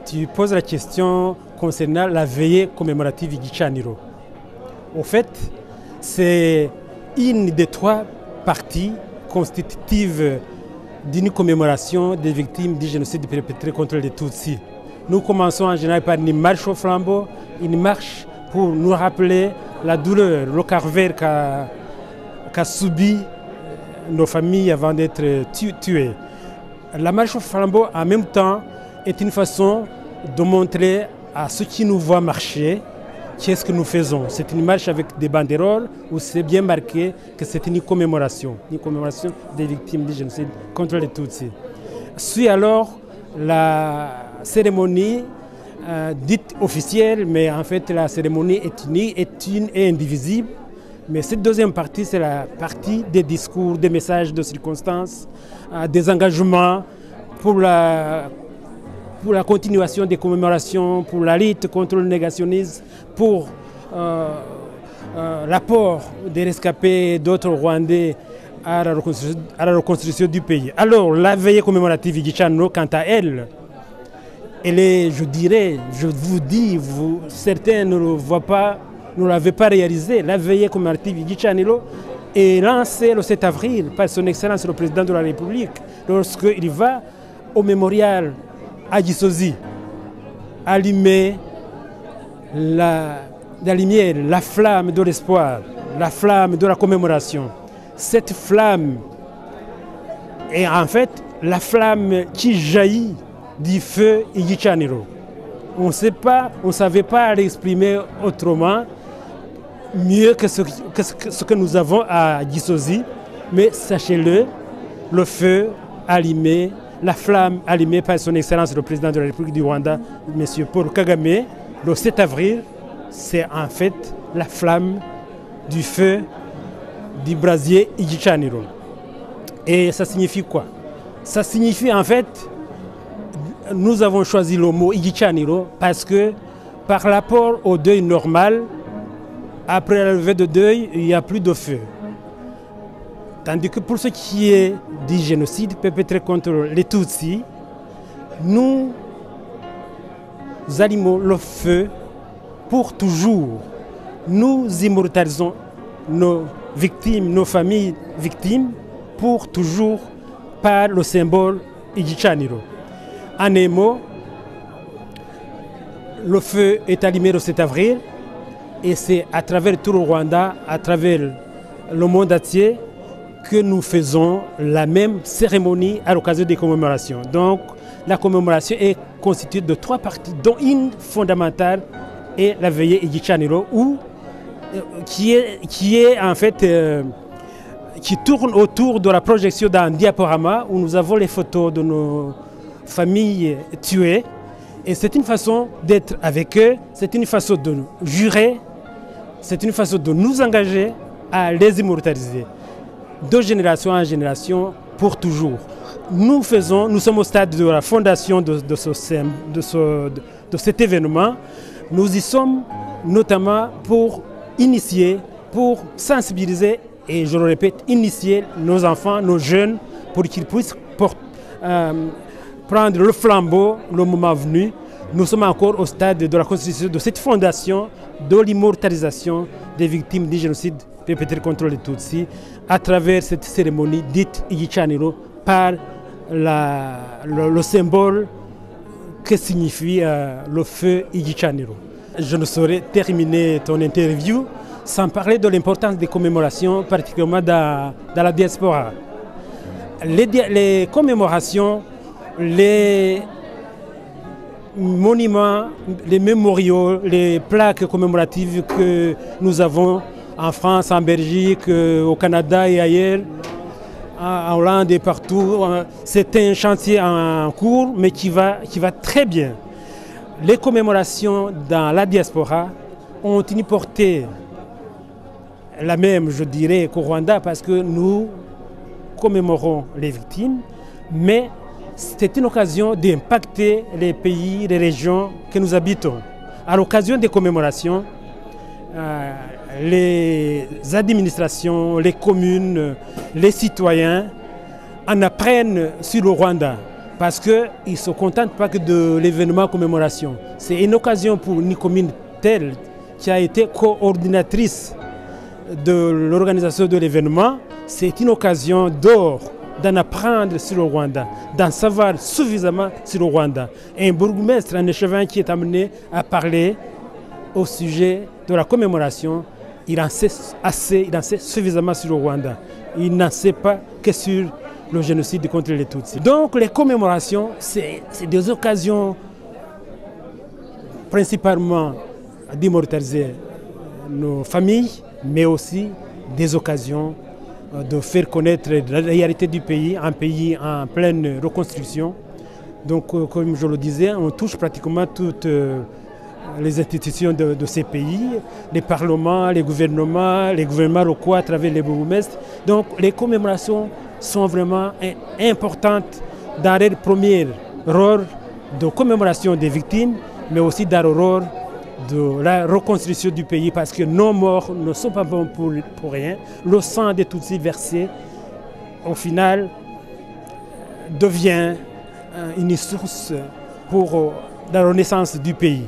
Tu poses la question concernant la veillée commémorative Gicaniro. Au fait, c'est une des trois parties constitutives d'une commémoration des victimes du génocide perpétré contre les Tutsis. Nous commençons en général par une marche au flambeau, une marche pour nous rappeler la douleur, le calvaire qu'a subi nos familles avant d'être tuées. La marche au flambeau, en même temps, est une façon de montrer à ceux qui nous voient marcher qu'est-ce que nous faisons. C'est une marche avec des banderoles où c'est bien marqué que c'est une commémoration des victimes du génocide contre les Tutsis. Suit alors la cérémonie dite officielle, mais en fait la cérémonie est unique, est une et indivisible. Mais cette deuxième partie, c'est la partie des discours, des messages de circonstances, des engagements pour la continuation des commémorations, pour la lutte contre le négationnisme, pour l'apport des rescapés d'autres Rwandais à la reconstruction du pays. Alors, la veillée commémorative Gicaniro, quant à elle, elle est, je dirais, je vous dis, certains ne le voient pas, ne l'avaient pas réalisé. La veillée commémorative Gicaniro est lancée le 7 avril par son Excellence le Président de la République lorsqu'il va au mémorial à Gisozi, allumer la lumière, la flamme de l'espoir, la flamme de la commémoration. Cette flamme est en fait la flamme qui jaillit du feu Gicaniro. On ne savait pas l'exprimer autrement, mieux que ce que nous avons à Gisozi, mais sachez-le, le feu allumé, la flamme allumée par son Excellence le Président de la République du Rwanda, M. Paul Kagame, le 7 avril, c'est en fait la flamme du feu du brasier Gicaniro. Et ça signifie quoi? Ça signifie en fait, nous avons choisi le mot Gicaniro parce que par rapport au deuil normal, après la levée de deuil, il n'y a plus de feu. Tandis que pour ce qui est du génocide perpétré contre les Tutsis, nous allumons le feu pour toujours. Nous immortalisons nos victimes, nos familles victimes, pour toujours par le symbole Gicaniro. En un mot, le feu est allumé le 7 avril et c'est à travers tout le Rwanda, à travers le monde entier, que nous faisons la même cérémonie à l'occasion des commémorations. Donc, la commémoration est constituée de trois parties, dont une fondamentale est la veillée Gicaniro, qui est en fait qui tourne autour de la projection d'un diaporama où nous avons les photos de nos familles tuées. Et c'est une façon d'être avec eux, c'est une façon de jurer, c'est une façon de nous engager à les immortaliser. De génération en génération, pour toujours. Nous sommes au stade de la fondation de cet événement. Nous y sommes notamment pour initier, pour sensibiliser, et je le répète, initier nos enfants, nos jeunes, pour qu'ils puissent prendre le flambeau le moment venu. Nous sommes encore au stade de la constitution de cette fondation de l'immortalisation des victimes du génocide perpétré contre les Tutsis à travers cette cérémonie dite Gicaniro par le symbole que signifie le feu Gicaniro. Je ne saurais terminer ton interview sans parler de l'importance des commémorations, particulièrement dans la diaspora. Les commémorations, les monuments, les mémoriaux, les plaques commémoratives que nous avons en France, en Belgique, au Canada et ailleurs, en Hollande et partout. C'est un chantier en cours, mais qui va très bien. Les commémorations dans la diaspora ont une portée la même, je dirais, qu'au Rwanda, parce que nous commémorons les victimes, mais c'est une occasion d'impacter les pays, les régions que nous habitons. À l'occasion des commémorations, les administrations, les communes, les citoyens en apprennent sur le Rwanda. parce qu'ils ne se contentent pas que de l'événement commémoration. C'est une occasion pour Nicomine Tel, qui a été coordinatrice de l'organisation de l'événement. C'est une occasion d'or d'en apprendre sur le Rwanda, d'en savoir suffisamment sur le Rwanda. Un bourgmestre, un échevin qui est amené à parler au sujet de la commémoration, il en sait assez, il en sait suffisamment sur le Rwanda. Il n'en sait pas que sur le génocide contre les Tutsis. Donc les commémorations, c'est des occasions principalement d'immortaliser nos familles, mais aussi des occasions de faire connaître la réalité du pays, un pays en pleine reconstruction. Donc, comme je le disais, on touche pratiquement toutes les institutions de ces pays, les parlements, les gouvernements locaux à travers les bourgmestres. Donc, les commémorations sont vraiment importantes dans le premier rôle de commémoration des victimes, mais aussi dans le rôle de la reconstruction du pays, parce que nos morts ne sont pas bons pour rien. Le sang des Tutsis versé, au final, devient une source pour la renaissance du pays.